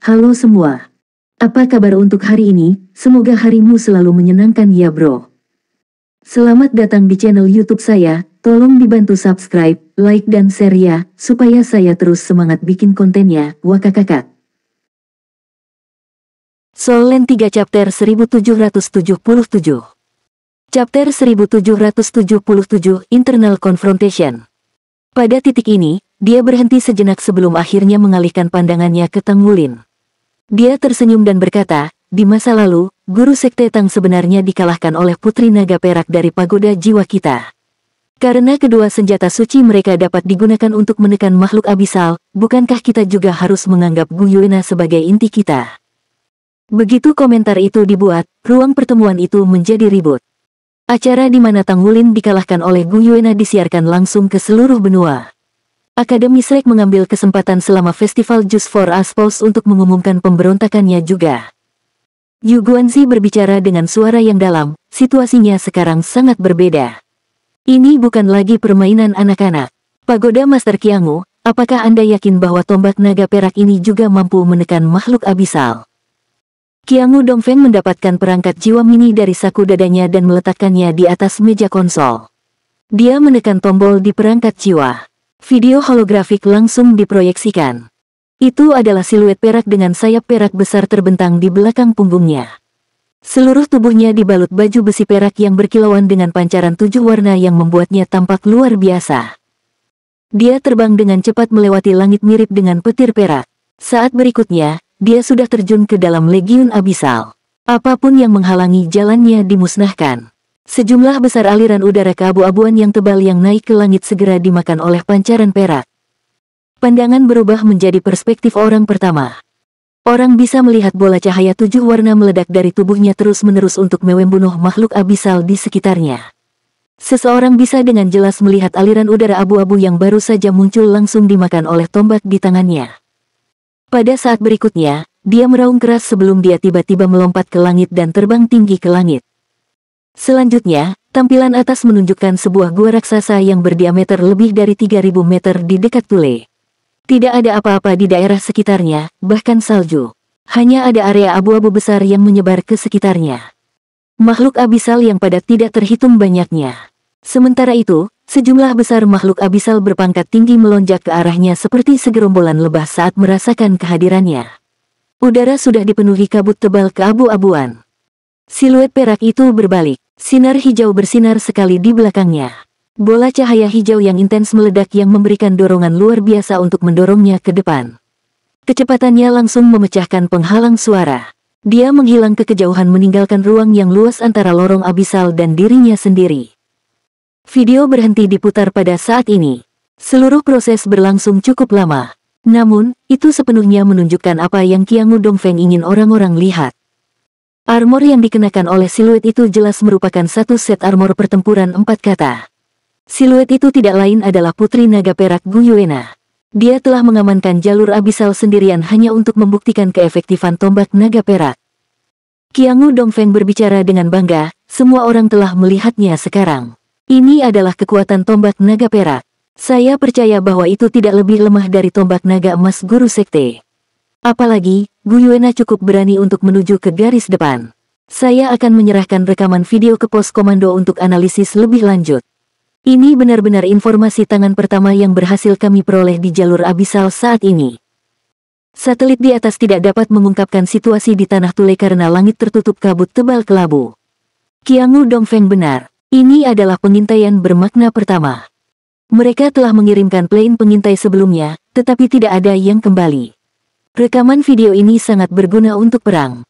Halo semua. Apa kabar untuk hari ini? Semoga harimu selalu menyenangkan ya bro. Selamat datang di channel YouTube saya. Tolong dibantu subscribe, like dan share ya, supaya saya terus semangat bikin kontennya. Wakakakak. Soul Land 3 Chapter 1777. Chapter 1777 Internal Confrontation. Pada titik ini, dia berhenti sejenak sebelum akhirnya mengalihkan pandangannya ke Tang Wulin. Dia tersenyum dan berkata, di masa lalu, Guru Sekte Tang sebenarnya dikalahkan oleh Putri Naga Perak dari Pagoda Jiwa kita. Karena kedua senjata suci mereka dapat digunakan untuk menekan makhluk abisal, bukankah kita juga harus menganggap Gu Yuena sebagai inti kita? Begitu komentar itu dibuat, ruang pertemuan itu menjadi ribut. Acara di mana Tang Wulin dikalahkan oleh Gu Yuena disiarkan langsung ke seluruh benua. Akademi Shrek mengambil kesempatan selama festival Just for Aspals untuk mengumumkan pemberontakannya juga. Yu Guanzi berbicara dengan suara yang dalam, situasinya sekarang sangat berbeda. Ini bukan lagi permainan anak-anak. Pagoda Master Qiangu, apakah Anda yakin bahwa tombak naga perak ini juga mampu menekan makhluk abisal? Qiangu Dongfeng mendapatkan perangkat jiwa mini dari saku dadanya dan meletakkannya di atas meja konsol. Dia menekan tombol di perangkat jiwa. Video holografik langsung diproyeksikan. Itu adalah siluet perak dengan sayap perak besar terbentang di belakang punggungnya. Seluruh tubuhnya dibalut baju besi perak yang berkilauan dengan pancaran 7 warna yang membuatnya tampak luar biasa. Dia terbang dengan cepat melewati langit mirip dengan petir perak. Saat berikutnya, dia sudah terjun ke dalam legiun abisal. Apapun yang menghalangi jalannya dimusnahkan. Sejumlah besar aliran udara keabu-abuan yang tebal yang naik ke langit segera dimakan oleh pancaran perak. Pandangan berubah menjadi perspektif orang pertama. Orang bisa melihat bola cahaya 7 warna meledak dari tubuhnya terus-menerus untuk membunuh makhluk abisal di sekitarnya. Seseorang bisa dengan jelas melihat aliran udara abu-abu yang baru saja muncul langsung dimakan oleh tombak di tangannya. Pada saat berikutnya, dia meraung keras sebelum dia tiba-tiba melompat ke langit dan terbang tinggi ke langit. Selanjutnya, tampilan atas menunjukkan sebuah gua raksasa yang berdiameter lebih dari 3000 meter di dekat Tule. Tidak ada apa-apa di daerah sekitarnya, bahkan salju. Hanya ada area abu-abu besar yang menyebar ke sekitarnya. Makhluk abisal yang padat tidak terhitung banyaknya. Sementara itu, sejumlah besar makhluk abisal berpangkat tinggi melonjak ke arahnya seperti segerombolan lebah saat merasakan kehadirannya. Udara sudah dipenuhi kabut tebal keabu-abuan. Siluet perak itu berbalik. Sinar hijau bersinar sekali di belakangnya. Bola cahaya hijau yang intens meledak yang memberikan dorongan luar biasa untuk mendorongnya ke depan. Kecepatannya langsung memecahkan penghalang suara. Dia menghilang ke kejauhan meninggalkan ruang yang luas antara lorong abisal dan dirinya sendiri. Video berhenti diputar pada saat ini. Seluruh proses berlangsung cukup lama. Namun, itu sepenuhnya menunjukkan apa yang Qiangu Dongfeng ingin orang-orang lihat. Armor yang dikenakan oleh siluet itu jelas merupakan satu set armor pertempuran 4 kata. Siluet itu tidak lain adalah Putri Naga Perak Gu Yuena. Dia telah mengamankan jalur abisal sendirian hanya untuk membuktikan keefektifan tombak naga perak. Qiangu Dongfeng berbicara dengan bangga, semua orang telah melihatnya sekarang. Ini adalah kekuatan tombak naga perak. Saya percaya bahwa itu tidak lebih lemah dari tombak naga emas Guru Sekte. Apalagi, Gu Yuena cukup berani untuk menuju ke garis depan. Saya akan menyerahkan rekaman video ke pos komando untuk analisis lebih lanjut. Ini benar-benar informasi tangan pertama yang berhasil kami peroleh di jalur abisal saat ini. Satelit di atas tidak dapat mengungkapkan situasi di tanah Tule karena langit tertutup kabut tebal kelabu. Qiangu Dongfeng benar. Ini adalah pengintaian bermakna pertama. Mereka telah mengirimkan plane pengintai sebelumnya, tetapi tidak ada yang kembali. Rekaman video ini sangat berguna untuk perang.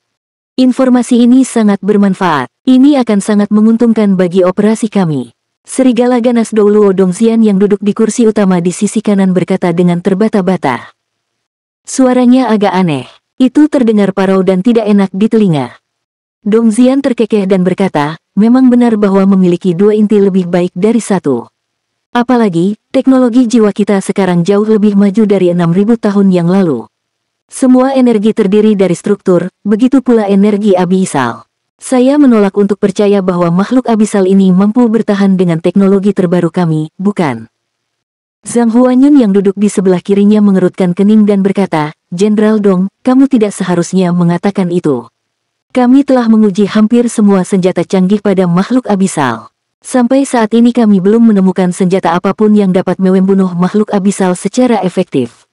Informasi ini sangat bermanfaat. Ini akan sangat menguntungkan bagi operasi kami. Serigala ganas Douluo Dongxian yang duduk di kursi utama di sisi kanan berkata dengan terbata-bata. Suaranya agak aneh. Itu terdengar parau dan tidak enak di telinga. Dongxian terkekeh dan berkata, memang benar bahwa memiliki 2 inti lebih baik dari 1. Apalagi, teknologi jiwa kita sekarang jauh lebih maju dari 6000 tahun yang lalu. Semua energi terdiri dari struktur, begitu pula energi abisal. Saya menolak untuk percaya bahwa makhluk abisal ini mampu bertahan dengan teknologi terbaru kami, bukan? Zhang Huanyun yang duduk di sebelah kirinya mengerutkan kening dan berkata, Jenderal Dong, kamu tidak seharusnya mengatakan itu. Kami telah menguji hampir semua senjata canggih pada makhluk abisal. Sampai saat ini kami belum menemukan senjata apapun yang dapat membunuh makhluk abisal secara efektif.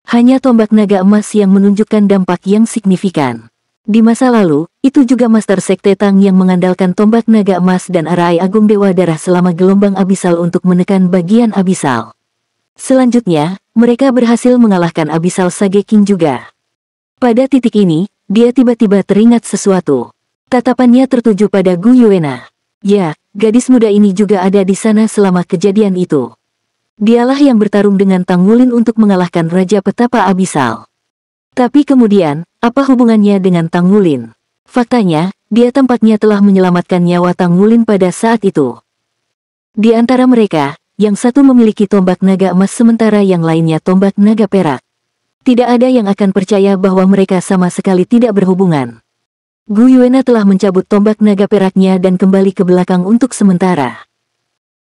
Hanya tombak naga emas yang menunjukkan dampak yang signifikan. Di masa lalu, itu juga Master Sekte Tang yang mengandalkan tombak naga emas dan arai agung Dewa Darah selama gelombang abisal untuk menekan bagian abisal. Selanjutnya, mereka berhasil mengalahkan Abyssal Sage King juga. Pada titik ini, dia tiba-tiba teringat sesuatu. Tatapannya tertuju pada Gu Yuena. Ya, gadis muda ini juga ada di sana selama kejadian itu. Dialah yang bertarung dengan Tang Wulin untuk mengalahkan Raja Petapa Abyssal. Tapi kemudian, apa hubungannya dengan Tang Wulin? Faktanya, dia tampaknya telah menyelamatkan nyawa Tang Wulin pada saat itu. Di antara mereka, yang satu memiliki tombak naga emas sementara yang lainnya tombak naga perak. Tidak ada yang akan percaya bahwa mereka sama sekali tidak berhubungan. Gu Yuena telah mencabut tombak naga peraknya dan kembali ke belakang untuk sementara.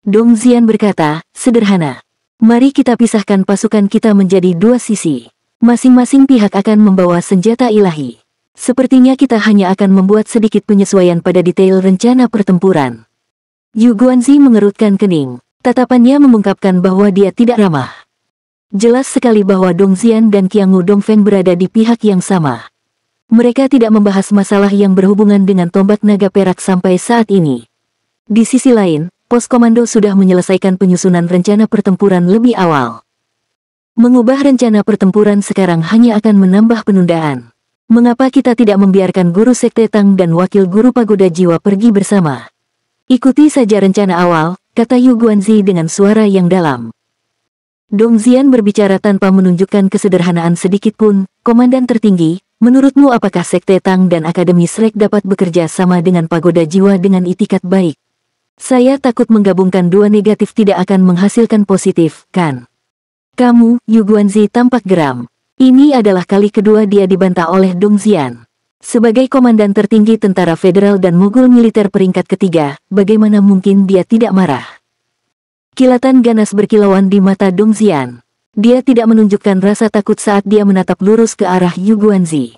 Dong Xian berkata, sederhana. Mari kita pisahkan pasukan kita menjadi dua sisi. Masing-masing pihak akan membawa senjata ilahi. Sepertinya kita hanya akan membuat sedikit penyesuaian pada detail rencana pertempuran. Yu Guanzi mengerutkan kening. Tatapannya mengungkapkan bahwa dia tidak ramah. Jelas sekali bahwa Dong Xian dan Qiangu Dongfeng berada di pihak yang sama. Mereka tidak membahas masalah yang berhubungan dengan tombak naga perak sampai saat ini. Di sisi lain, pos komando sudah menyelesaikan penyusunan rencana pertempuran lebih awal. Mengubah rencana pertempuran sekarang hanya akan menambah penundaan. Mengapa kita tidak membiarkan guru Sekte Tang dan wakil guru Pagoda Jiwa pergi bersama? Ikuti saja rencana awal, kata Yu Guanzi dengan suara yang dalam. Dong Xian berbicara tanpa menunjukkan kesederhanaan sedikit pun. Komandan tertinggi, menurutmu apakah Sekte Tang dan Akademi Shrek dapat bekerja sama dengan Pagoda Jiwa dengan itikat baik? Saya takut menggabungkan dua negatif tidak akan menghasilkan positif, kan? Kamu, Yu Guanzi tampak geram. Ini adalah kali kedua dia dibantah oleh Dong Xian. Sebagai komandan tertinggi tentara federal dan mogul militer peringkat ketiga, bagaimana mungkin dia tidak marah? Kilatan ganas berkilauan di mata Dong Xian. Dia tidak menunjukkan rasa takut saat dia menatap lurus ke arah Yu Guanzi.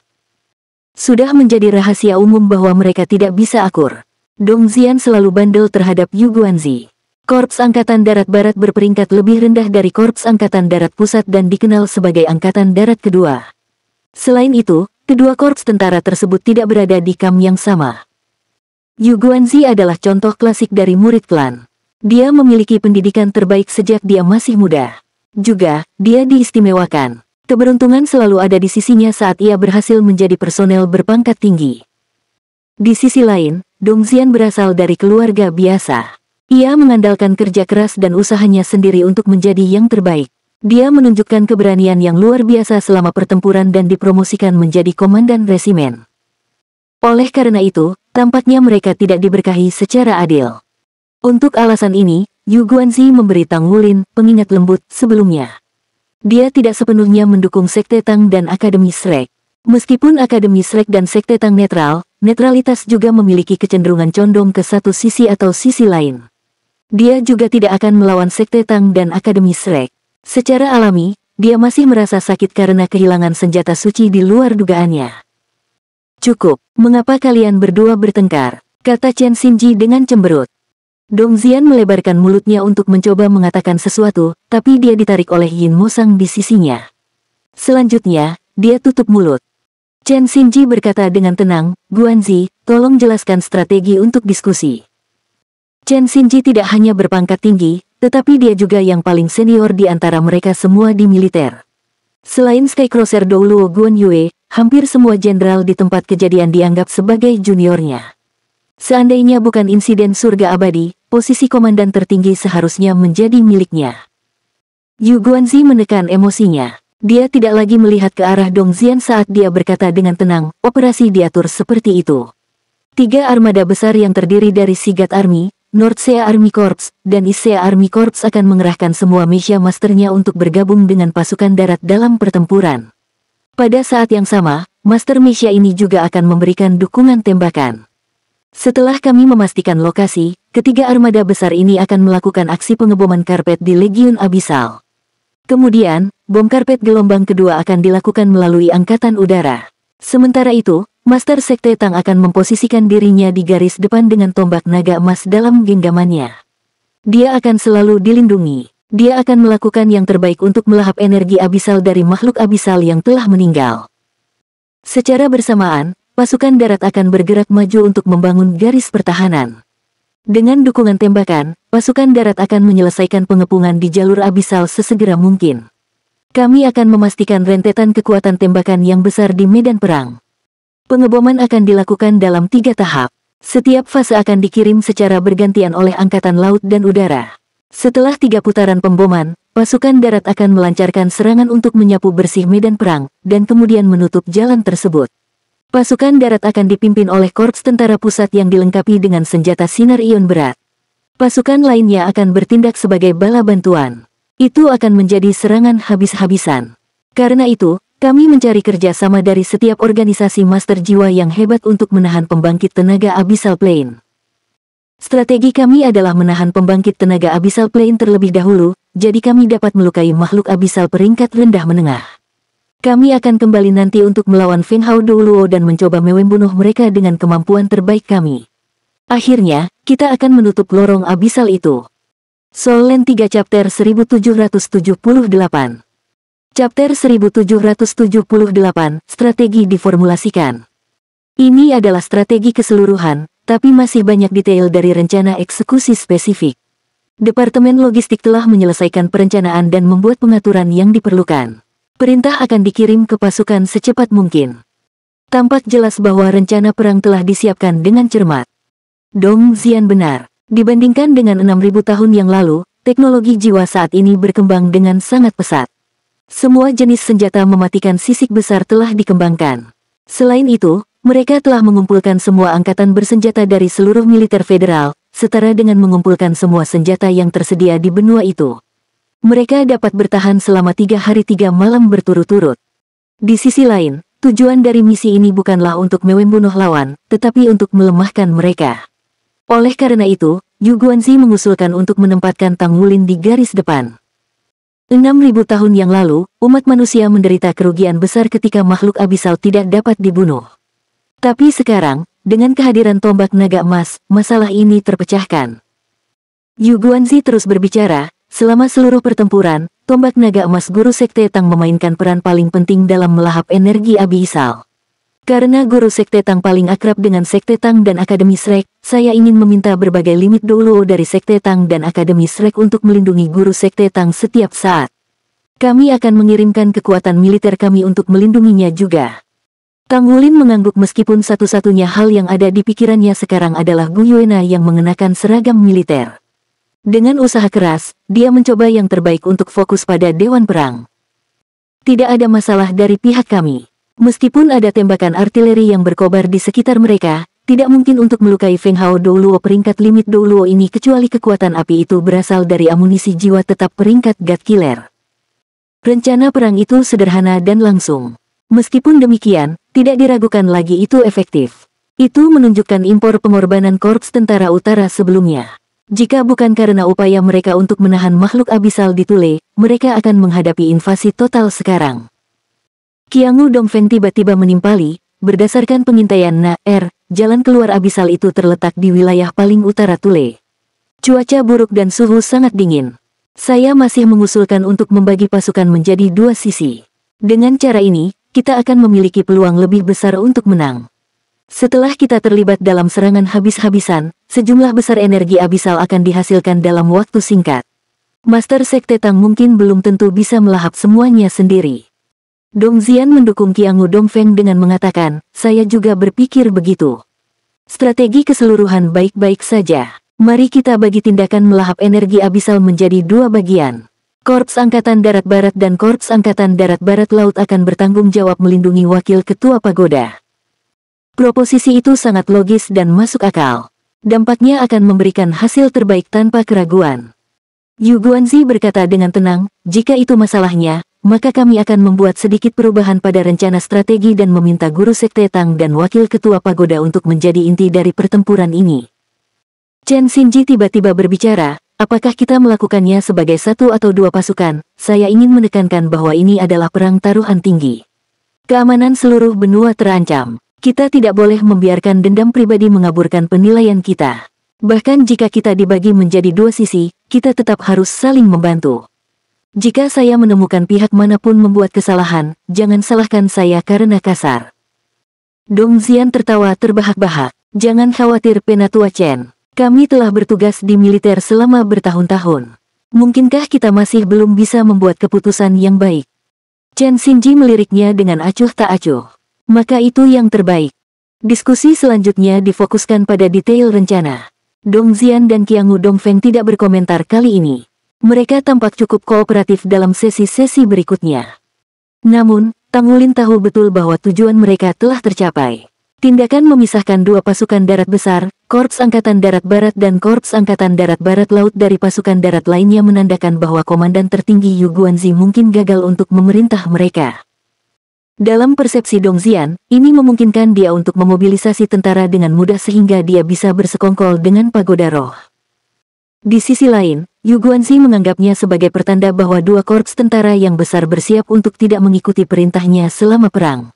Sudah menjadi rahasia umum bahwa mereka tidak bisa akur. Dong Xian selalu bandel terhadap Yu Guanzi. Korps Angkatan Darat Barat berperingkat lebih rendah dari Korps Angkatan Darat Pusat dan dikenal sebagai Angkatan Darat Kedua. Selain itu, kedua korps tentara tersebut tidak berada di kam yang sama. Yu Guanzi adalah contoh klasik dari murid klan. Dia memiliki pendidikan terbaik sejak dia masih muda. Juga, dia diistimewakan. Keberuntungan selalu ada di sisinya saat ia berhasil menjadi personel berpangkat tinggi. Di sisi lain, Dong Xian berasal dari keluarga biasa. Ia mengandalkan kerja keras dan usahanya sendiri untuk menjadi yang terbaik. Dia menunjukkan keberanian yang luar biasa selama pertempuran dan dipromosikan menjadi komandan resimen. Oleh karena itu, tampaknya mereka tidak diberkahi secara adil. Untuk alasan ini, Yu Guanzi memberi Tang Wulin pengingat lembut sebelumnya. Dia tidak sepenuhnya mendukung Sekte Tang dan Akademi Shrek. Meskipun Akademi Shrek dan Sekte Tang netral, netralitas juga memiliki kecenderungan condong ke satu sisi atau sisi lain. Dia juga tidak akan melawan Sekte Tang dan Akademi Shrek. Secara alami, dia masih merasa sakit karena kehilangan senjata suci di luar dugaannya. Cukup, mengapa kalian berdua bertengkar? Kata Chen Xinji dengan cemberut. Dong Xian melebarkan mulutnya untuk mencoba mengatakan sesuatu, tapi dia ditarik oleh Yin Mosang di sisinya. Selanjutnya, dia tutup mulut. Chen Xinji berkata dengan tenang, Guanzi, tolong jelaskan strategi untuk diskusi. Chen Xinji tidak hanya berpangkat tinggi, tetapi dia juga yang paling senior di antara mereka semua di militer. Selain Skycrosser Douluo Guan Yue, hampir semua jenderal di tempat kejadian dianggap sebagai juniornya. Seandainya bukan insiden surga abadi, posisi komandan tertinggi seharusnya menjadi miliknya. Yu Guanzi menekan emosinya. Dia tidak lagi melihat ke arah Dong Xian saat dia berkata dengan tenang, operasi diatur seperti itu. 3 armada besar yang terdiri dari Sigat Army, North Sea Army Corps, dan East Sea Army Corps akan mengerahkan semua Meisha Masternya untuk bergabung dengan pasukan darat dalam pertempuran. Pada saat yang sama, Master Meisha ini juga akan memberikan dukungan tembakan. Setelah kami memastikan lokasi, ketiga armada besar ini akan melakukan aksi pengeboman karpet di Legiun Abyssal. Kemudian, bom karpet gelombang kedua akan dilakukan melalui angkatan udara. Sementara itu, Master Sekte Tang akan memposisikan dirinya di garis depan dengan tombak naga emas dalam genggamannya. Dia akan selalu dilindungi. Dia akan melakukan yang terbaik untuk melahap energi abisal dari makhluk abisal yang telah meninggal. Secara bersamaan, pasukan darat akan bergerak maju untuk membangun garis pertahanan. Dengan dukungan tembakan, pasukan darat akan menyelesaikan pengepungan di jalur abisal sesegera mungkin. Kami akan memastikan rentetan kekuatan tembakan yang besar di medan perang. Pengeboman akan dilakukan dalam 3 tahap. Setiap fase akan dikirim secara bergantian oleh Angkatan Laut dan Udara. Setelah 3 putaran pemboman, pasukan darat akan melancarkan serangan untuk menyapu bersih medan perang, dan kemudian menutup jalan tersebut. Pasukan darat akan dipimpin oleh Korps Tentara Pusat yang dilengkapi dengan senjata sinar ion berat. Pasukan lainnya akan bertindak sebagai bala bantuan. Itu akan menjadi serangan habis-habisan. Karena itu, kami mencari kerjasama dari setiap organisasi master jiwa yang hebat untuk menahan pembangkit tenaga Abyssal Plane. Strategi kami adalah menahan pembangkit tenaga Abyssal Plane terlebih dahulu, jadi kami dapat melukai makhluk Abyssal peringkat rendah menengah. Kami akan kembali nanti untuk melawan Feng Hao Douluo dan mencoba membunuh mereka dengan kemampuan terbaik kami. Akhirnya, kita akan menutup lorong Abyssal itu. Soul Land 3 Chapter 1778. Chapter 1778, Strategi diformulasikan. Ini adalah strategi keseluruhan, tapi masih banyak detail dari rencana eksekusi spesifik. Departemen Logistik telah menyelesaikan perencanaan dan membuat pengaturan yang diperlukan. Perintah akan dikirim ke pasukan secepat mungkin. Tampak jelas bahwa rencana perang telah disiapkan dengan cermat. Dong Xian benar. Dibandingkan dengan 6.000 tahun yang lalu, teknologi jiwa saat ini berkembang dengan sangat pesat. Semua jenis senjata mematikan sisik besar telah dikembangkan. Selain itu, mereka telah mengumpulkan semua angkatan bersenjata dari seluruh militer federal, setara dengan mengumpulkan semua senjata yang tersedia di benua itu. Mereka dapat bertahan selama 3 hari 3 malam berturut-turut. Di sisi lain, tujuan dari misi ini bukanlah untuk membunuh lawan, tetapi untuk melemahkan mereka. Oleh karena itu, Yu Guanzi mengusulkan untuk menempatkan Tang Wulin di garis depan. 6.000 tahun yang lalu, umat manusia menderita kerugian besar ketika makhluk abisal tidak dapat dibunuh. Tapi sekarang, dengan kehadiran tombak naga emas, masalah ini terpecahkan. Yu Guanzi terus berbicara, selama seluruh pertempuran, tombak naga emas Guru Sekte Tang memainkan peran paling penting dalam melahap energi abisal. Karena Guru Sekte Tang paling akrab dengan Sekte Tang dan Akademi Shrek, saya ingin meminta berbagai limit Douluo dari Sekte Tang dan Akademi Shrek untuk melindungi Guru Sekte Tang setiap saat. Kami akan mengirimkan kekuatan militer kami untuk melindunginya juga. Tang Wulin mengangguk meskipun satu-satunya hal yang ada di pikirannya sekarang adalah Gu Yuena yang mengenakan seragam militer. Dengan usaha keras, dia mencoba yang terbaik untuk fokus pada Dewan Perang. Tidak ada masalah dari pihak kami. Meskipun ada tembakan artileri yang berkobar di sekitar mereka, tidak mungkin untuk melukai Feng Hao Douluo peringkat limit Douluo ini kecuali kekuatan api itu berasal dari amunisi jiwa tetap peringkat God Killer. Rencana perang itu sederhana dan langsung. Meskipun demikian, tidak diragukan lagi itu efektif. Itu menunjukkan impor pengorbanan Korps Tentara Utara sebelumnya. Jika bukan karena upaya mereka untuk menahan makhluk abisal di Tule, mereka akan menghadapi invasi total sekarang. Qiangu Dongfeng tiba-tiba menimpali, berdasarkan pengintaian Na-Er, jalan keluar abisal itu terletak di wilayah paling utara Tule. Cuaca buruk dan suhu sangat dingin. Saya masih mengusulkan untuk membagi pasukan menjadi 2 sisi. Dengan cara ini, kita akan memiliki peluang lebih besar untuk menang. Setelah kita terlibat dalam serangan habis-habisan, sejumlah besar energi abisal akan dihasilkan dalam waktu singkat. Master Sekte Tang mungkin belum tentu bisa melahap semuanya sendiri. Dong Xian mendukung Qiangu Dongfeng dengan mengatakan, saya juga berpikir begitu. Strategi keseluruhan baik-baik saja. Mari kita bagi tindakan melahap energi abisal menjadi 2 bagian. Korps Angkatan Darat Barat dan Korps Angkatan Darat Barat Laut akan bertanggung jawab melindungi Wakil Ketua Pagoda. Proposisi itu sangat logis dan masuk akal. Dampaknya akan memberikan hasil terbaik tanpa keraguan. Yu Guanzi berkata dengan tenang, jika itu masalahnya, maka kami akan membuat sedikit perubahan pada rencana strategi dan meminta Guru Sekte Tang dan Wakil Ketua Pagoda untuk menjadi inti dari pertempuran ini. Chen Xinji tiba-tiba berbicara, apakah kita melakukannya sebagai satu atau dua pasukan? Saya ingin menekankan bahwa ini adalah perang taruhan tinggi. Keamanan seluruh benua terancam. Kita tidak boleh membiarkan dendam pribadi mengaburkan penilaian kita. Bahkan jika kita dibagi menjadi dua sisi, kita tetap harus saling membantu. Jika saya menemukan pihak manapun membuat kesalahan, jangan salahkan saya karena kasar. Dong Xian tertawa terbahak-bahak. Jangan khawatir Penatua Chen. Kami telah bertugas di militer selama bertahun-tahun. Mungkinkah kita masih belum bisa membuat keputusan yang baik? Chen Xinji meliriknya dengan acuh tak acuh. Maka itu yang terbaik. Diskusi selanjutnya difokuskan pada detail rencana. Dong Xian dan Qiangu Dongfeng tidak berkomentar kali ini. Mereka tampak cukup kooperatif dalam sesi-sesi berikutnya. Namun, Tang Wulin tahu betul bahwa tujuan mereka telah tercapai. Tindakan memisahkan dua pasukan darat besar, Korps Angkatan Darat Barat dan Korps Angkatan Darat Barat Laut dari pasukan darat lainnya menandakan bahwa komandan tertinggi Yu Guanzi mungkin gagal untuk memerintah mereka. Dalam persepsi Dong Xian, ini memungkinkan dia untuk memobilisasi tentara dengan mudah sehingga dia bisa bersekongkol dengan Pagoda Roh. Di sisi lain, Yu Guanzi menganggapnya sebagai pertanda bahwa dua korps tentara yang besar bersiap untuk tidak mengikuti perintahnya selama perang.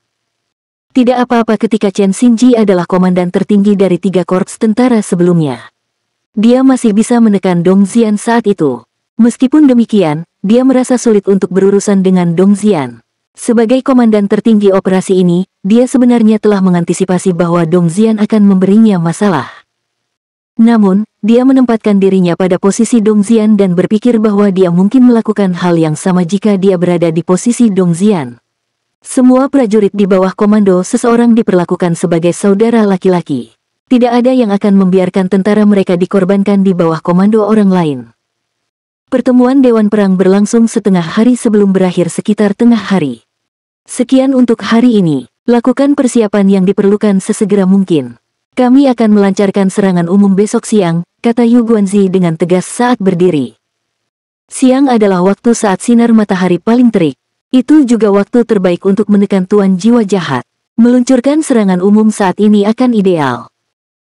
Tidak apa-apa ketika Chen Xinji adalah komandan tertinggi dari 3 korps tentara sebelumnya. Dia masih bisa menekan Dong Xian saat itu. Meskipun demikian, dia merasa sulit untuk berurusan dengan Dong Xian. Sebagai komandan tertinggi operasi ini, dia sebenarnya telah mengantisipasi bahwa Dong Xian akan memberinya masalah. Namun, dia menempatkan dirinya pada posisi Dong Xian dan berpikir bahwa dia mungkin melakukan hal yang sama jika dia berada di posisi Dong Xian. Semua prajurit di bawah komando seseorang diperlakukan sebagai saudara laki-laki. Tidak ada yang akan membiarkan tentara mereka dikorbankan di bawah komando orang lain. Pertemuan Dewan Perang berlangsung setengah hari sebelum berakhir sekitar tengah hari. Sekian untuk hari ini. Lakukan persiapan yang diperlukan sesegera mungkin. Kami akan melancarkan serangan umum besok siang, kata Yu Guanzi dengan tegas saat berdiri. Siang adalah waktu saat sinar matahari paling terik. Itu juga waktu terbaik untuk menekan tuan jiwa jahat. Meluncurkan serangan umum saat ini akan ideal.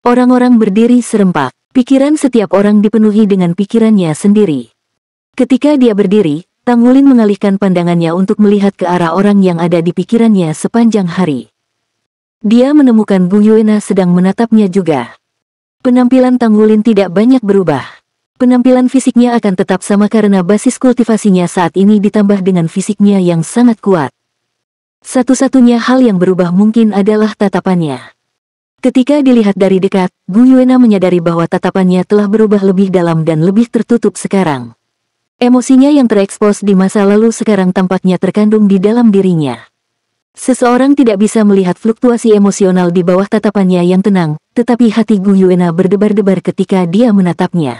Orang-orang berdiri serempak. Pikiran setiap orang dipenuhi dengan pikirannya sendiri. Ketika dia berdiri, Tang Wulin mengalihkan pandangannya untuk melihat ke arah orang yang ada di pikirannya sepanjang hari. Dia menemukan Gu Yuena sedang menatapnya juga. Penampilan Tang Wulin tidak banyak berubah. Penampilan fisiknya akan tetap sama karena basis kultivasinya saat ini ditambah dengan fisiknya yang sangat kuat. Satu-satunya hal yang berubah mungkin adalah tatapannya. Ketika dilihat dari dekat, Gu Yuena menyadari bahwa tatapannya telah berubah lebih dalam dan lebih tertutup sekarang. Emosinya yang terekspos di masa lalu sekarang tampaknya terkandung di dalam dirinya. Seseorang tidak bisa melihat fluktuasi emosional di bawah tatapannya yang tenang, tetapi hati Gu Yuena berdebar-debar ketika dia menatapnya.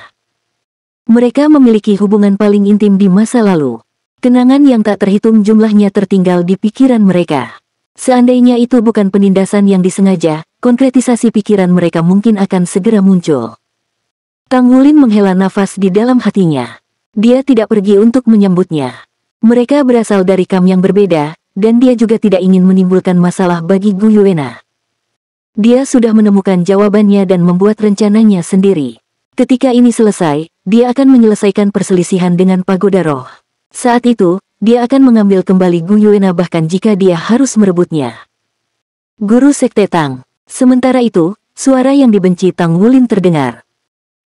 Mereka memiliki hubungan paling intim di masa lalu. Kenangan yang tak terhitung jumlahnya tertinggal di pikiran mereka. Seandainya itu bukan penindasan yang disengaja, konkretisasi pikiran mereka mungkin akan segera muncul. Tang Wulin menghela nafas di dalam hatinya. Dia tidak pergi untuk menyambutnya. Mereka berasal dari kam yang berbeda, dan dia juga tidak ingin menimbulkan masalah bagi Gu Yuena. Dia sudah menemukan jawabannya dan membuat rencananya sendiri. Ketika ini selesai, dia akan menyelesaikan perselisihan dengan Pagoda Roh. Saat itu, dia akan mengambil kembali Gu Yuena bahkan jika dia harus merebutnya. Guru Sekte Tang. Sementara itu, suara yang dibenci Tang Wulin terdengar.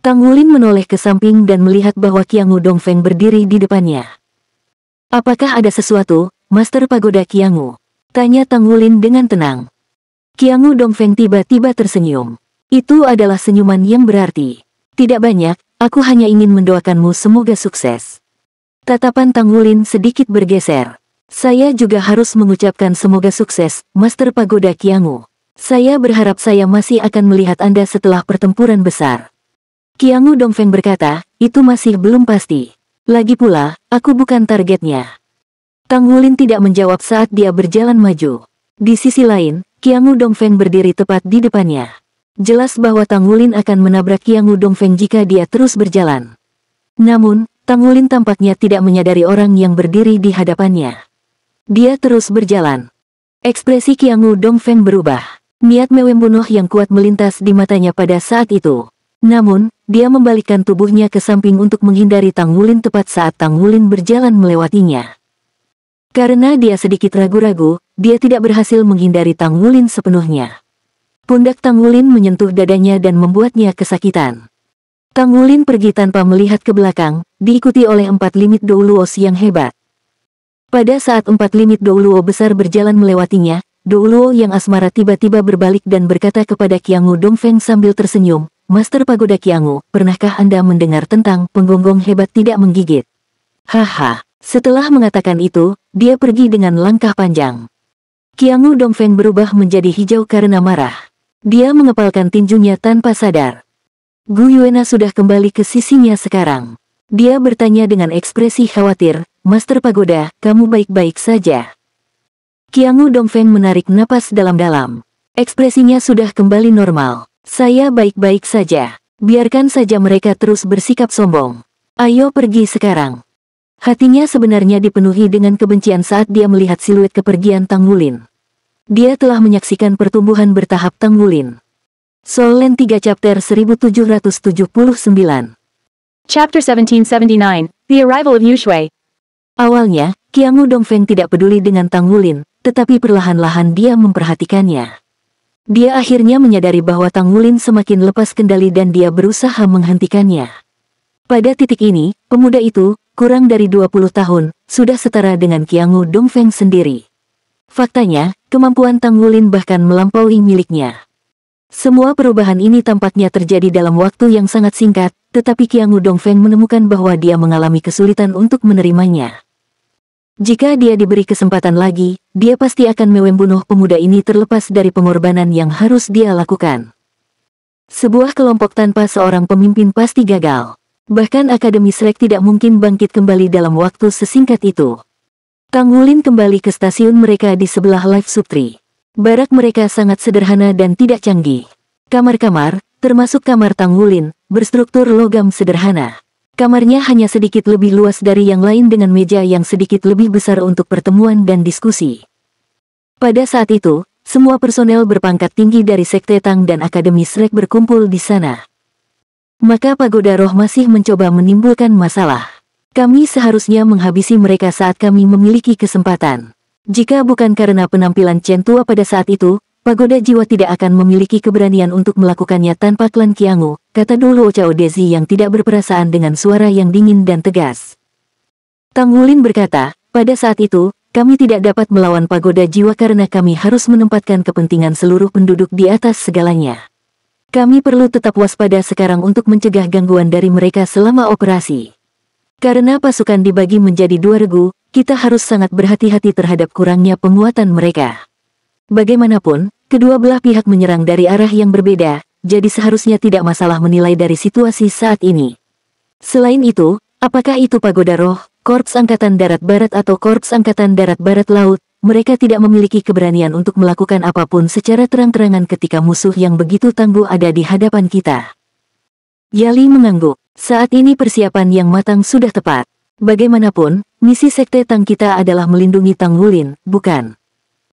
Tang Wulin menoleh ke samping dan melihat bahwa Qiangu Dongfeng berdiri di depannya. Apakah ada sesuatu, Master Pagoda Qiangu? Tanya Tang Wulin dengan tenang. Qiangu Dongfeng tiba-tiba tersenyum. Itu adalah senyuman yang berarti. Tidak banyak, aku hanya ingin mendoakanmu semoga sukses. Tatapan Tang Wulin sedikit bergeser. Saya juga harus mengucapkan semoga sukses, Master Pagoda Qiangu. Saya berharap saya masih akan melihat Anda setelah pertempuran besar. Qiangu Dongfeng berkata, itu masih belum pasti. Lagi pula, aku bukan targetnya. Tang Wulin tidak menjawab saat dia berjalan maju. Di sisi lain, Qiangu Dongfeng berdiri tepat di depannya. Jelas bahwa Tang Wulin akan menabrak Qiangu Dongfeng jika dia terus berjalan. Namun, Tang Wulin tampaknya tidak menyadari orang yang berdiri di hadapannya. Dia terus berjalan. Ekspresi Qiangu Dongfeng berubah. Niat membunuh yang kuat melintas di matanya pada saat itu. Namun, dia membalikkan tubuhnya ke samping untuk menghindari Tang Wulin tepat saat Tang Wulin berjalan melewatinya. Karena dia sedikit ragu-ragu, dia tidak berhasil menghindari Tang Wulin sepenuhnya. Pundak Tang Wulin menyentuh dadanya dan membuatnya kesakitan. Tang Wulin pergi tanpa melihat ke belakang, diikuti oleh 4 limit Douluos yang hebat. Pada saat 4 limit Douluo besar berjalan melewatinya, Douluo yang asmara tiba-tiba berbalik dan berkata kepada Qiangu Dongfeng sambil tersenyum, "Master Pagoda Qiangu, pernahkah Anda mendengar tentang penggonggong hebat tidak menggigit?" Haha, setelah mengatakan itu, dia pergi dengan langkah panjang. Qiangu Dongfeng berubah menjadi hijau karena marah. Dia mengepalkan tinjunya tanpa sadar. Gu Yuena sudah kembali ke sisinya sekarang. Dia bertanya dengan ekspresi khawatir, "Master Pagoda, kamu baik-baik saja?" Qiangu Dongfeng menarik napas dalam-dalam. Ekspresinya sudah kembali normal. "Saya baik-baik saja. Biarkan saja mereka terus bersikap sombong. Ayo pergi sekarang." Hatinya sebenarnya dipenuhi dengan kebencian saat dia melihat siluet kepergian Tang Wulin. Dia telah menyaksikan pertumbuhan bertahap Tang Wulin. Soul Land 3 Chapter 1779. Chapter 1779, The Arrival of Yu Shui. Awalnya, Qiangu Dongfeng tidak peduli dengan Tang Wulin, tetapi perlahan-lahan dia memperhatikannya. Dia akhirnya menyadari bahwa Tang Wulin semakin lepas kendali dan dia berusaha menghentikannya. Pada titik ini, pemuda itu, kurang dari 20 tahun, sudah setara dengan Qiangu Dongfeng sendiri. Faktanya, kemampuan Tang Wulin bahkan melampaui miliknya. Semua perubahan ini tampaknya terjadi dalam waktu yang sangat singkat, tetapi Qiangu Dongfeng menemukan bahwa dia mengalami kesulitan untuk menerimanya. Jika dia diberi kesempatan lagi, dia pasti akan membunuh pemuda ini terlepas dari pengorbanan yang harus dia lakukan. Sebuah kelompok tanpa seorang pemimpin pasti gagal. Bahkan Akademi Shrek tidak mungkin bangkit kembali dalam waktu sesingkat itu. Tang Wulin kembali ke stasiun mereka di sebelah Live Subtree. Barak mereka sangat sederhana dan tidak canggih. Kamar-kamar, termasuk kamar Tang Wulin, berstruktur logam sederhana. Kamarnya hanya sedikit lebih luas dari yang lain dengan meja yang sedikit lebih besar untuk pertemuan dan diskusi. Pada saat itu, semua personel berpangkat tinggi dari Sekte Tang dan Akademi Shrek berkumpul di sana. Maka Pagoda Roh masih mencoba menimbulkan masalah. Kami seharusnya menghabisi mereka saat kami memiliki kesempatan. Jika bukan karena penampilan Chen Tua pada saat itu, Pagoda Jiwa tidak akan memiliki keberanian untuk melakukannya tanpa klan Qiangu, kata Doluo Chao Dezi yang tidak berperasaan dengan suara yang dingin dan tegas. Tang Wulin berkata, "Pada saat itu, kami tidak dapat melawan Pagoda Jiwa karena kami harus menempatkan kepentingan seluruh penduduk di atas segalanya. Kami perlu tetap waspada sekarang untuk mencegah gangguan dari mereka selama operasi. Karena pasukan dibagi menjadi 2 regu, kita harus sangat berhati-hati terhadap kurangnya penguatan mereka. Bagaimanapun, kedua belah pihak menyerang dari arah yang berbeda, jadi seharusnya tidak masalah menilai dari situasi saat ini. Selain itu, apakah itu Pagoda Roh, Korps Angkatan Darat Barat atau Korps Angkatan Darat Barat Laut, mereka tidak memiliki keberanian untuk melakukan apapun secara terang-terangan ketika musuh yang begitu tangguh ada di hadapan kita." Yali mengangguk. Saat ini persiapan yang matang sudah tepat. Bagaimanapun, misi Sekte Tang kita adalah melindungi Tang Wulin, bukan?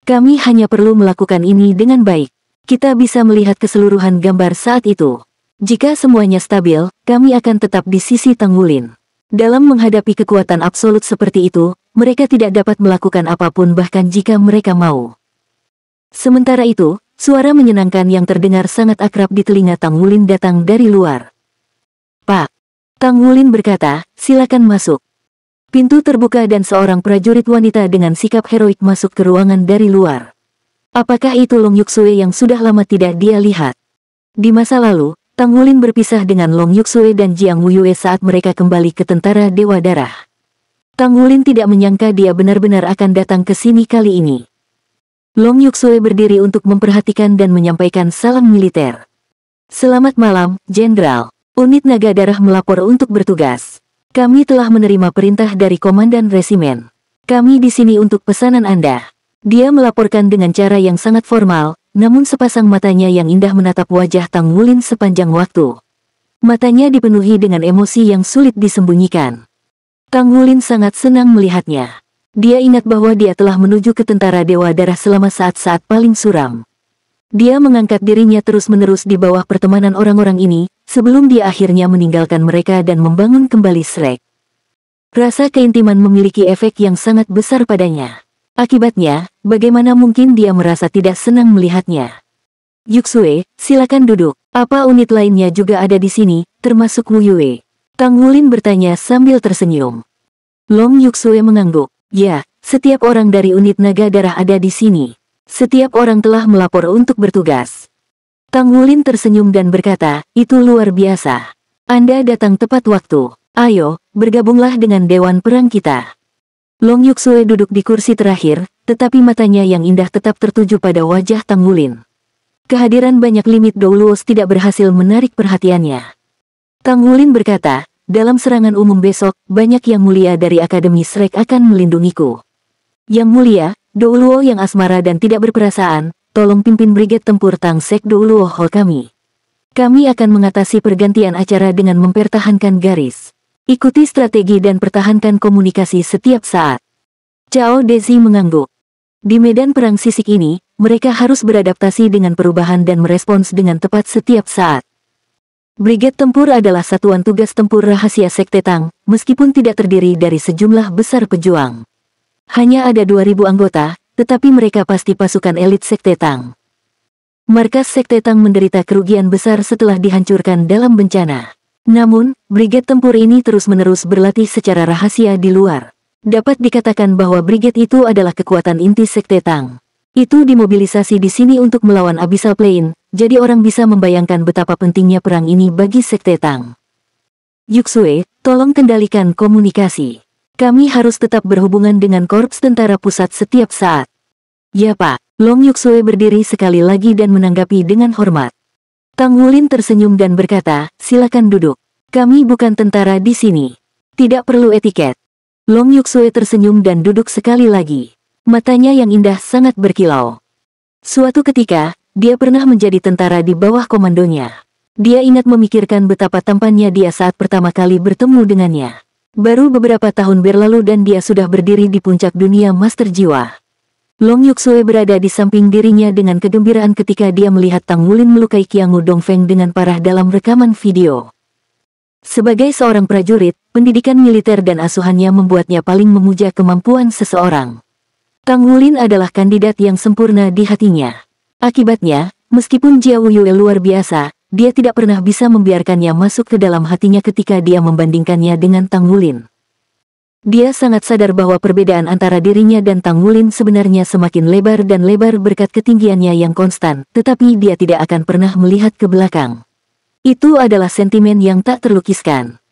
Kami hanya perlu melakukan ini dengan baik. Kita bisa melihat keseluruhan gambar saat itu. Jika semuanya stabil, kami akan tetap di sisi Tang Wulin. Dalam menghadapi kekuatan absolut seperti itu, mereka tidak dapat melakukan apapun bahkan jika mereka mau. Sementara itu, suara menyenangkan yang terdengar sangat akrab di telinga Tang Wulin datang dari luar. "Pak," Tang Wulin berkata, "silakan masuk." Pintu terbuka dan seorang prajurit wanita dengan sikap heroik masuk ke ruangan dari luar. Apakah itu Long Yuxue yang sudah lama tidak dia lihat? Di masa lalu, Tang Wulin berpisah dengan Long Yuxue dan Jiang Wuyue saat mereka kembali ke tentara Dewa Darah. Tang Wulin tidak menyangka dia benar-benar akan datang ke sini kali ini. Long Yuxue berdiri untuk memperhatikan dan menyampaikan salam militer. "Selamat malam, Jenderal. Unit Naga Darah melapor untuk bertugas. Kami telah menerima perintah dari Komandan Resimen. Kami di sini untuk pesanan Anda." Dia melaporkan dengan cara yang sangat formal, namun sepasang matanya yang indah menatap wajah Tang Wulin sepanjang waktu. Matanya dipenuhi dengan emosi yang sulit disembunyikan. Tang Wulin sangat senang melihatnya. Dia ingat bahwa dia telah menuju ke tentara Dewa Darah selama saat-saat paling suram. Dia mengangkat dirinya terus-menerus di bawah pertemanan orang-orang ini, sebelum dia akhirnya meninggalkan mereka dan membangun kembali Shrek. Rasa keintiman memiliki efek yang sangat besar padanya. Akibatnya, bagaimana mungkin dia merasa tidak senang melihatnya? Yuxue, silakan duduk. Apa unit lainnya juga ada di sini, termasuk Wu Yue? Tang Wulin bertanya sambil tersenyum. Long Yuxue mengangguk. Ya, setiap orang dari unit naga darah ada di sini. Setiap orang telah melapor untuk bertugas. Tang Wulin tersenyum dan berkata, itu luar biasa. Anda datang tepat waktu. Ayo, bergabunglah dengan Dewan Perang kita. Long Yuxue duduk di kursi terakhir, tetapi matanya yang indah tetap tertuju pada wajah Tang Wulin. Kehadiran banyak limit Doulos tidak berhasil menarik perhatiannya. Tang Wulin berkata, dalam serangan umum besok, banyak yang mulia dari Akademi Shrek akan melindungiku. Yang mulia, Doulo yang asmara dan tidak berperasaan, tolong pimpin Brigade Tempur Tang Sek Doulo Hall kami. Kami akan mengatasi pergantian acara dengan mempertahankan garis. Ikuti strategi dan pertahankan komunikasi setiap saat. Cao Dezi mengangguk. Di medan perang sisik ini, mereka harus beradaptasi dengan perubahan dan merespons dengan tepat setiap saat. Brigade Tempur adalah satuan tugas tempur rahasia Sekte Tang, meskipun tidak terdiri dari sejumlah besar pejuang. Hanya ada 2.000 anggota, tetapi mereka pasti pasukan elit Sekte Tang. Markas Sekte Tang menderita kerugian besar setelah dihancurkan dalam bencana. Namun, brigade tempur ini terus-menerus berlatih secara rahasia di luar. Dapat dikatakan bahwa brigade itu adalah kekuatan inti Sekte Tang. Itu dimobilisasi di sini untuk melawan Abyssal Plane, jadi orang bisa membayangkan betapa pentingnya perang ini bagi Sekte Tang. Yuxue, tolong kendalikan komunikasi. Kami harus tetap berhubungan dengan Korps Tentara Pusat setiap saat. Ya Pak. Long Yuxue berdiri sekali lagi dan menanggapi dengan hormat. Tang Wulin tersenyum dan berkata, silakan duduk. Kami bukan tentara di sini. Tidak perlu etiket. Long Yuxue tersenyum dan duduk sekali lagi. Matanya yang indah sangat berkilau. Suatu ketika, dia pernah menjadi tentara di bawah komandonya. Dia ingat memikirkan betapa tampannya dia saat pertama kali bertemu dengannya. Baru beberapa tahun berlalu dan dia sudah berdiri di puncak dunia Master Jiwa. Long Yuxue berada di samping dirinya dengan kegembiraan ketika dia melihat Tang Wulin melukai Qiangu Dongfeng dengan parah dalam rekaman video. Sebagai seorang prajurit, pendidikan militer dan asuhannya membuatnya paling memuja kemampuan seseorang. Tang Wulin adalah kandidat yang sempurna di hatinya. Akibatnya, meskipun Jia Wuyue luar biasa, dia tidak pernah bisa membiarkannya masuk ke dalam hatinya ketika dia membandingkannya dengan Tang Wulin. Dia sangat sadar bahwa perbedaan antara dirinya dan Tang Wulin sebenarnya semakin lebar dan lebar berkat ketinggiannya yang konstan, tetapi dia tidak akan pernah melihat ke belakang. Itu adalah sentimen yang tak terlukiskan.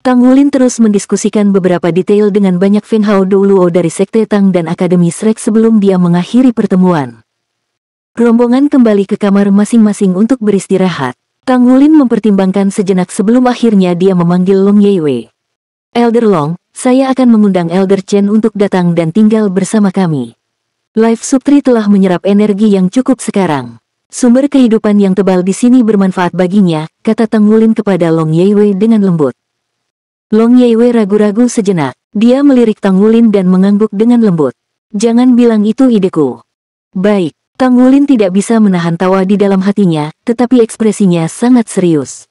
Tang Wulin terus mendiskusikan beberapa detail dengan banyak Feng Hao Doulo dari Sekte Tang dan Akademi Shrek sebelum dia mengakhiri pertemuan. Rombongan kembali ke kamar masing-masing untuk beristirahat. Tang Wulin mempertimbangkan sejenak sebelum akhirnya dia memanggil Long Yeiwei. Elder Long, saya akan mengundang Elder Chen untuk datang dan tinggal bersama kami. Life Subtree telah menyerap energi yang cukup sekarang. Sumber kehidupan yang tebal di sini bermanfaat baginya, kata Tang Wulin kepada Long Yeiwei dengan lembut. Long Yeiwei ragu-ragu sejenak. Dia melirik Tang Wulin dan mengangguk dengan lembut. Jangan bilang itu ideku. Baik. Tang Wulin tidak bisa menahan tawa di dalam hatinya, tetapi ekspresinya sangat serius.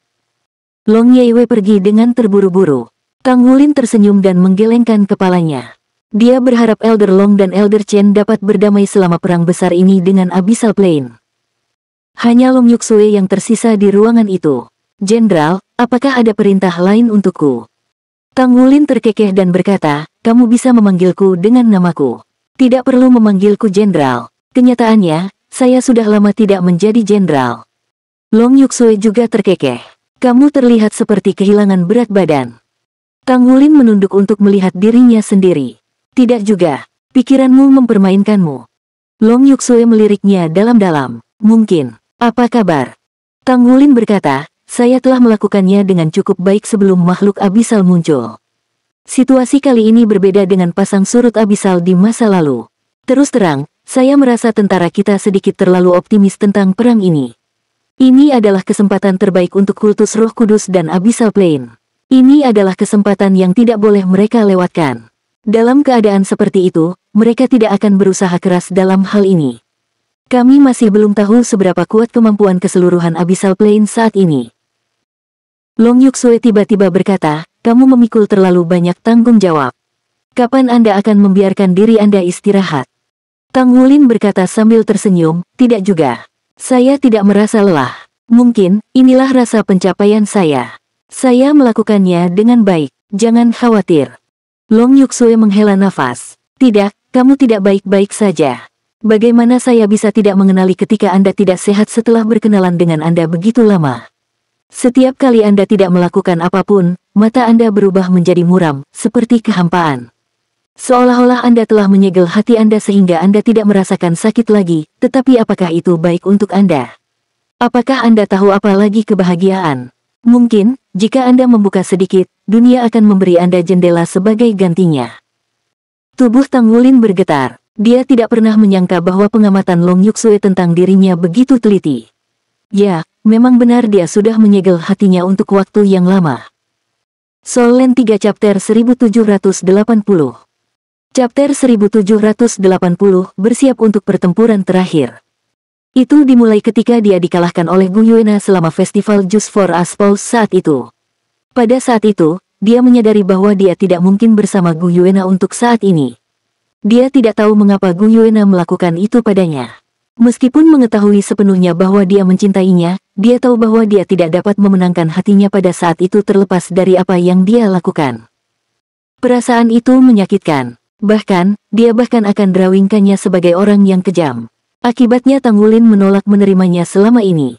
Long Yeiwei pergi dengan terburu-buru. Tang Wulin tersenyum dan menggelengkan kepalanya. Dia berharap Elder Long dan Elder Chen dapat berdamai selama perang besar ini dengan Abyssal Plane. Hanya Long Yuxue yang tersisa di ruangan itu. Jenderal, apakah ada perintah lain untukku? Tang Wulin terkekeh dan berkata, kamu bisa memanggilku dengan namaku. Tidak perlu memanggilku Jenderal. Kenyataannya, saya sudah lama tidak menjadi jenderal. Long Yuxue juga terkekeh. Kamu terlihat seperti kehilangan berat badan. Tang Wulin menunduk untuk melihat dirinya sendiri. Tidak juga. Pikiranmu mempermainkanmu. Long Yuxue meliriknya dalam-dalam. Mungkin. Apa kabar? Tang Wulin berkata, saya telah melakukannya dengan cukup baik sebelum makhluk Abyssal muncul. Situasi kali ini berbeda dengan pasang surut Abyssal di masa lalu. Terus terang, saya merasa tentara kita sedikit terlalu optimis tentang perang ini. Ini adalah kesempatan terbaik untuk kultus Roh Kudus dan Abyssal Plane. Ini adalah kesempatan yang tidak boleh mereka lewatkan. Dalam keadaan seperti itu, mereka tidak akan berusaha keras dalam hal ini. Kami masih belum tahu seberapa kuat kemampuan keseluruhan Abyssal Plane saat ini. Long Yuxue tiba-tiba berkata, kamu memikul terlalu banyak tanggung jawab. Kapan Anda akan membiarkan diri Anda istirahat? Tang Wulin berkata sambil tersenyum, tidak juga. Saya tidak merasa lelah. Mungkin, inilah rasa pencapaian saya. Saya melakukannya dengan baik, jangan khawatir. Long Yuxue menghela nafas. Tidak, kamu tidak baik-baik saja. Bagaimana saya bisa tidak mengenali ketika Anda tidak sehat setelah berkenalan dengan Anda begitu lama? Setiap kali Anda tidak melakukan apapun, mata Anda berubah menjadi muram, seperti kehampaan. Seolah-olah Anda telah menyegel hati Anda sehingga Anda tidak merasakan sakit lagi, tetapi apakah itu baik untuk Anda? Apakah Anda tahu apa lagi kebahagiaan? Mungkin, jika Anda membuka sedikit, dunia akan memberi Anda jendela sebagai gantinya. Tubuh Tang Wulin bergetar. Dia tidak pernah menyangka bahwa pengamatan Long Yuxue tentang dirinya begitu teliti. Ya, memang benar dia sudah menyegel hatinya untuk waktu yang lama. Soul Land 3 Chapter 1780. Chapter 1780, bersiap untuk pertempuran terakhir. Itu dimulai ketika dia dikalahkan oleh Gu Yuena selama festival Just for Us Pause saat itu. Pada saat itu, dia menyadari bahwa dia tidak mungkin bersama Gu Yuena untuk saat ini. Dia tidak tahu mengapa Gu Yuena melakukan itu padanya. Meskipun mengetahui sepenuhnya bahwa dia mencintainya, dia tahu bahwa dia tidak dapat memenangkan hatinya pada saat itu terlepas dari apa yang dia lakukan. Perasaan itu menyakitkan. Bahkan, dia bahkan akan drawingkannya sebagai orang yang kejam. Akibatnya Tang Wulin menolak menerimanya selama ini.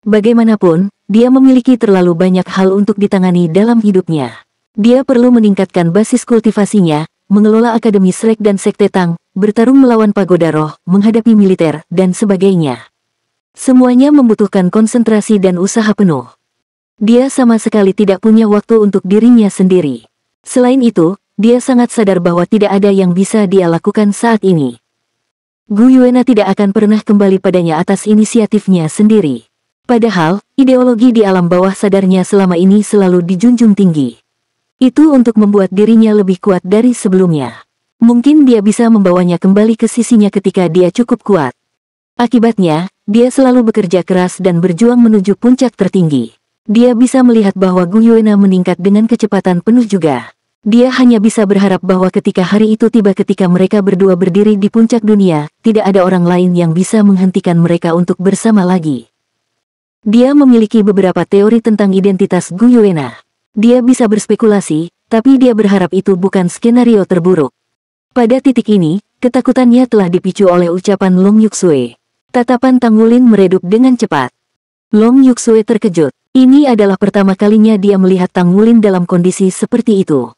Bagaimanapun, dia memiliki terlalu banyak hal untuk ditangani dalam hidupnya. Dia perlu meningkatkan basis kultivasinya, mengelola Akademi Shrek dan Sekte Tang, bertarung melawan Pagoda Roh, menghadapi militer, dan sebagainya. Semuanya membutuhkan konsentrasi dan usaha penuh. Dia sama sekali tidak punya waktu untuk dirinya sendiri. Selain itu, dia sangat sadar bahwa tidak ada yang bisa dia lakukan saat ini. Gu Yuena tidak akan pernah kembali padanya atas inisiatifnya sendiri. Padahal, ideologi di alam bawah sadarnya selama ini selalu dijunjung tinggi. Itu untuk membuat dirinya lebih kuat dari sebelumnya. Mungkin dia bisa membawanya kembali ke sisinya ketika dia cukup kuat. Akibatnya, dia selalu bekerja keras dan berjuang menuju puncak tertinggi. Dia bisa melihat bahwa Gu Yuena meningkat dengan kecepatan penuh juga. Dia hanya bisa berharap bahwa ketika hari itu tiba ketika mereka berdua berdiri di puncak dunia, tidak ada orang lain yang bisa menghentikan mereka untuk bersama lagi. Dia memiliki beberapa teori tentang identitas Gu Yuena. Dia bisa berspekulasi, tapi dia berharap itu bukan skenario terburuk. Pada titik ini, ketakutannya telah dipicu oleh ucapan Long Yuxue. Tatapan Tang Wulin meredup dengan cepat. Long Yuxue terkejut. Ini adalah pertama kalinya dia melihat Tang Wulin dalam kondisi seperti itu.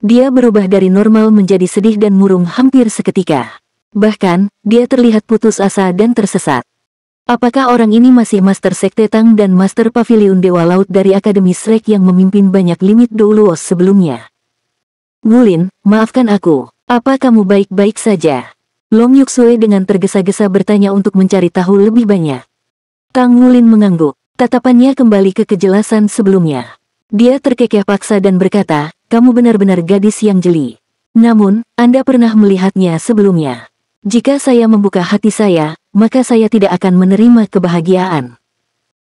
Dia berubah dari normal menjadi sedih dan murung hampir seketika. Bahkan, dia terlihat putus asa dan tersesat. Apakah orang ini masih Master Sekte Tang dan Master Pavilion Dewa Laut dari Akademi Shrek yang memimpin banyak limit Douluos sebelumnya? Wulin, maafkan aku. Apa kamu baik-baik saja? Long Yuxue dengan tergesa-gesa bertanya untuk mencari tahu lebih banyak. Tang Wulin mengangguk. Tatapannya kembali ke kejelasan sebelumnya. Dia terkekeh paksa dan berkata, kamu benar-benar gadis yang jeli. Namun, Anda pernah melihatnya sebelumnya. Jika saya membuka hati saya, maka saya tidak akan menerima kebahagiaan.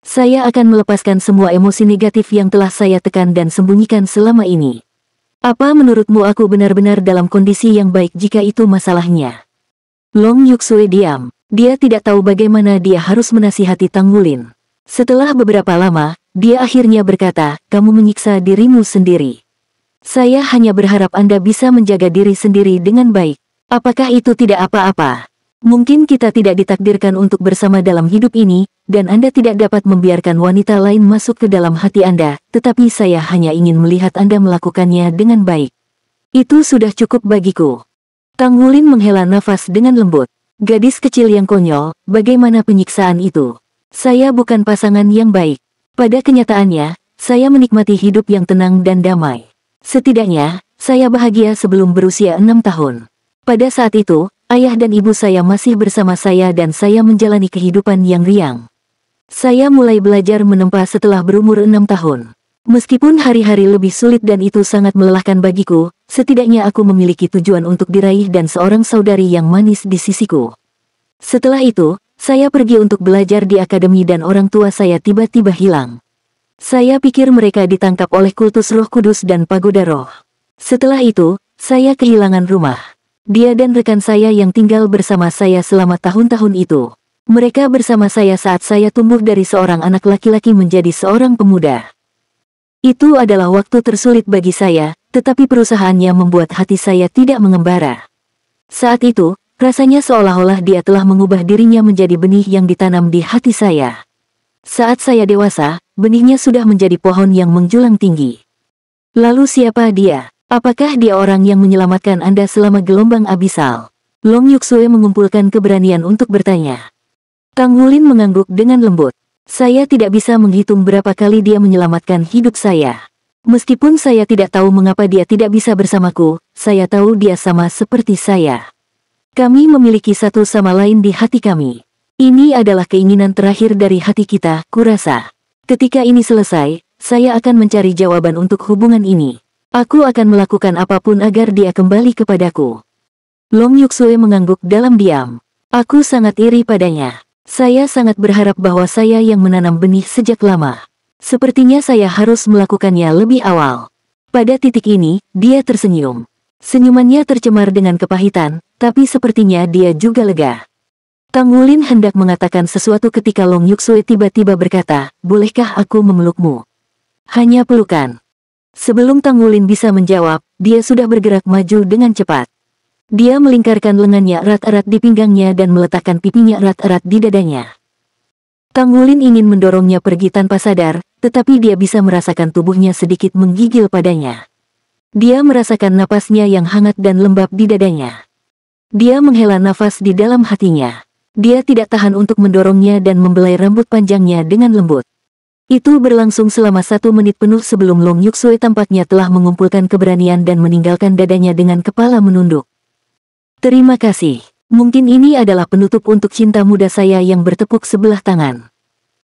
Saya akan melepaskan semua emosi negatif yang telah saya tekan dan sembunyikan selama ini. Apa menurutmu aku benar-benar dalam kondisi yang baik jika itu masalahnya? Long Yuxue diam. Dia tidak tahu bagaimana dia harus menasihati Tang Wulin. Setelah beberapa lama, dia akhirnya berkata, kamu menyiksa dirimu sendiri. Saya hanya berharap Anda bisa menjaga diri sendiri dengan baik. Apakah itu tidak apa-apa? Mungkin kita tidak ditakdirkan untuk bersama dalam hidup ini, dan Anda tidak dapat membiarkan wanita lain masuk ke dalam hati Anda, tetapi saya hanya ingin melihat Anda melakukannya dengan baik. Itu sudah cukup bagiku. Tang Wulin menghela nafas dengan lembut. Gadis kecil yang konyol, bagaimana penyiksaan itu? Saya bukan pasangan yang baik. Pada kenyataannya, saya menikmati hidup yang tenang dan damai. Setidaknya, saya bahagia sebelum berusia 6 tahun. Pada saat itu, ayah dan ibu saya masih bersama saya dan saya menjalani kehidupan yang riang. Saya mulai belajar menempa setelah berumur 6 tahun. Meskipun hari-hari lebih sulit dan itu sangat melelahkan bagiku, setidaknya aku memiliki tujuan untuk diraih dan seorang saudari yang manis di sisiku. Setelah itu, saya pergi untuk belajar di akademi dan orang tua saya tiba-tiba hilang. Saya pikir mereka ditangkap oleh kultus Roh Kudus dan pagoda roh. Setelah itu, saya kehilangan rumah. Dia dan rekan saya yang tinggal bersama saya selama tahun-tahun itu. Mereka bersama saya saat saya tumbuh dari seorang anak laki-laki menjadi seorang pemuda. Itu adalah waktu tersulit bagi saya, tetapi perusahaannya membuat hati saya tidak mengembara. Saat itu, rasanya seolah-olah dia telah mengubah dirinya menjadi benih yang ditanam di hati saya. Saat saya dewasa, benihnya sudah menjadi pohon yang menjulang tinggi. Lalu siapa dia? Apakah dia orang yang menyelamatkan Anda selama gelombang abisal? Long Yuksue mengumpulkan keberanian untuk bertanya. Kang Wulin mengangguk dengan lembut. Saya tidak bisa menghitung berapa kali dia menyelamatkan hidup saya. Meskipun saya tidak tahu mengapa dia tidak bisa bersamaku, saya tahu dia sama seperti saya. Kami memiliki satu sama lain di hati kami. Ini adalah keinginan terakhir dari hati kita, kurasa. Ketika ini selesai, saya akan mencari jawaban untuk hubungan ini. Aku akan melakukan apapun agar dia kembali kepadaku. Long Yuksue mengangguk dalam diam. Aku sangat iri padanya. Saya sangat berharap bahwa saya yang menanam benih sejak lama. Sepertinya saya harus melakukannya lebih awal. Pada titik ini, dia tersenyum. Senyumannya tercemar dengan kepahitan, tapi sepertinya dia juga lega. Kang Wulin hendak mengatakan sesuatu ketika Long Yuksue tiba-tiba berkata, "Bolehkah aku memelukmu?" Hanya pelukan. Sebelum Kang Wulin bisa menjawab, dia sudah bergerak maju dengan cepat. Dia melingkarkan lengannya erat-erat di pinggangnya dan meletakkan pipinya erat-erat di dadanya. Kang Wulin ingin mendorongnya pergi tanpa sadar, tetapi dia bisa merasakan tubuhnya sedikit menggigil padanya. Dia merasakan napasnya yang hangat dan lembab di dadanya. Dia menghela nafas di dalam hatinya. Dia tidak tahan untuk mendorongnya dan membelai rambut panjangnya dengan lembut. Itu berlangsung selama 1 menit penuh sebelum Long Yuksue tampaknya telah mengumpulkan keberanian dan meninggalkan dadanya dengan kepala menunduk. Terima kasih. Mungkin ini adalah penutup untuk cinta muda saya yang bertepuk sebelah tangan.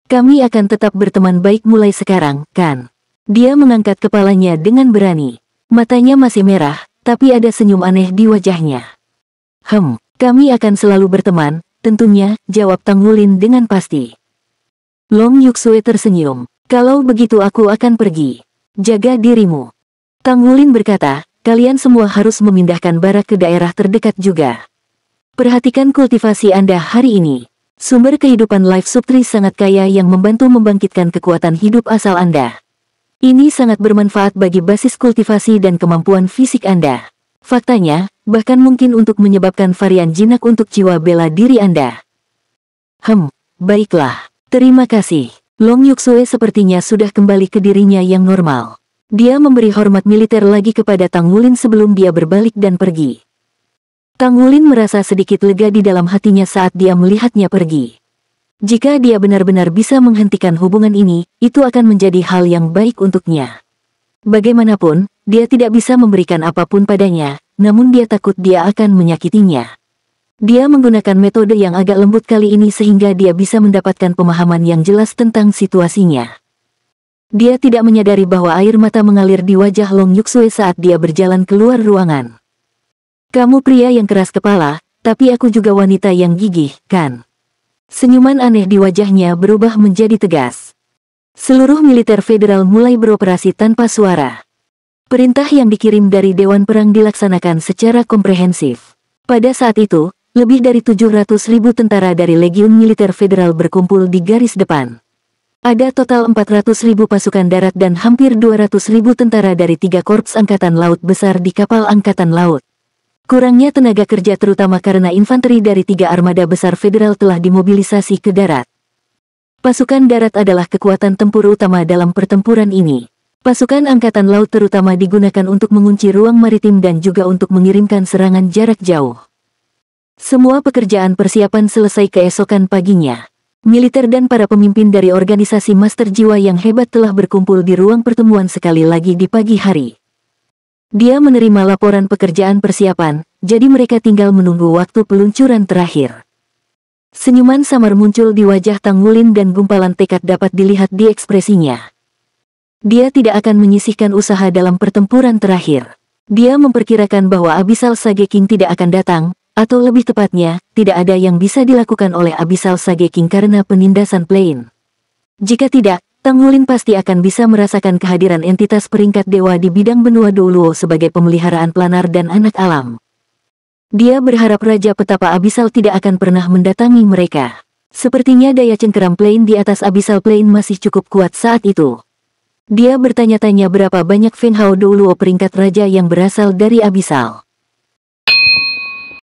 Kami akan tetap berteman baik mulai sekarang, kan? Dia mengangkat kepalanya dengan berani. Matanya masih merah, tapi ada senyum aneh di wajahnya. Kami akan selalu berteman, tentunya, jawab Kang Wulin dengan pasti. Long Yuksue tersenyum. Kalau begitu aku akan pergi. Jaga dirimu. Kang Wulin berkata, kalian semua harus memindahkan barak ke daerah terdekat juga. Perhatikan kultivasi Anda hari ini. Sumber kehidupan Life Subtree sangat kaya yang membantu membangkitkan kekuatan hidup asal Anda. Ini sangat bermanfaat bagi basis kultivasi dan kemampuan fisik Anda. Faktanya, bahkan mungkin untuk menyebabkan varian jinak untuk jiwa bela diri Anda. Baiklah. Terima kasih. Long Yuksue sepertinya sudah kembali ke dirinya yang normal. Dia memberi hormat militer lagi kepada Kang Wulin sebelum dia berbalik dan pergi. Kang Wulin merasa sedikit lega di dalam hatinya saat dia melihatnya pergi. Jika dia benar-benar bisa menghentikan hubungan ini, itu akan menjadi hal yang baik untuknya. Bagaimanapun, dia tidak bisa memberikan apapun padanya, namun dia takut dia akan menyakitinya. Dia menggunakan metode yang agak lembut kali ini sehingga dia bisa mendapatkan pemahaman yang jelas tentang situasinya. Dia tidak menyadari bahwa air mata mengalir di wajah Long Yuksue saat dia berjalan keluar ruangan. Kamu pria yang keras kepala, tapi aku juga wanita yang gigih, kan? Senyuman aneh di wajahnya berubah menjadi tegas. Seluruh militer federal mulai beroperasi tanpa suara. Perintah yang dikirim dari Dewan Perang dilaksanakan secara komprehensif. Pada saat itu, lebih dari 700.000 tentara dari Legiun Militer Federal berkumpul di garis depan. Ada total 400.000 pasukan darat dan hampir 200.000 tentara dari 3 korps angkatan laut besar di kapal angkatan laut. Kurangnya tenaga kerja terutama karena infanteri dari 3 armada besar federal telah dimobilisasi ke darat. Pasukan darat adalah kekuatan tempur utama dalam pertempuran ini. Pasukan angkatan laut terutama digunakan untuk mengunci ruang maritim dan juga untuk mengirimkan serangan jarak jauh. Semua pekerjaan persiapan selesai keesokan paginya. Militer dan para pemimpin dari organisasi Master Jiwa yang hebat telah berkumpul di ruang pertemuan sekali lagi di pagi hari. Dia menerima laporan pekerjaan persiapan, jadi mereka tinggal menunggu waktu peluncuran terakhir. Senyuman samar muncul di wajah Kang Wulin dan gumpalan tekad dapat dilihat di ekspresinya. Dia tidak akan menyisihkan usaha dalam pertempuran terakhir. Dia memperkirakan bahwa Abyssal Sage King tidak akan datang, atau lebih tepatnya, tidak ada yang bisa dilakukan oleh Abyssal Sage King karena penindasan Plain. Jika tidak, Tang Hulin pasti akan bisa merasakan kehadiran entitas peringkat dewa di bidang benua Douluo sebagai pemeliharaan planar dan anak alam. Dia berharap Raja Petapa Abyssal tidak akan pernah mendatangi mereka. Sepertinya daya cengkeram Plain di atas Abyssal Plain masih cukup kuat saat itu. Dia bertanya-tanya berapa banyak Feng Hao Douluo peringkat raja yang berasal dari Abyssal.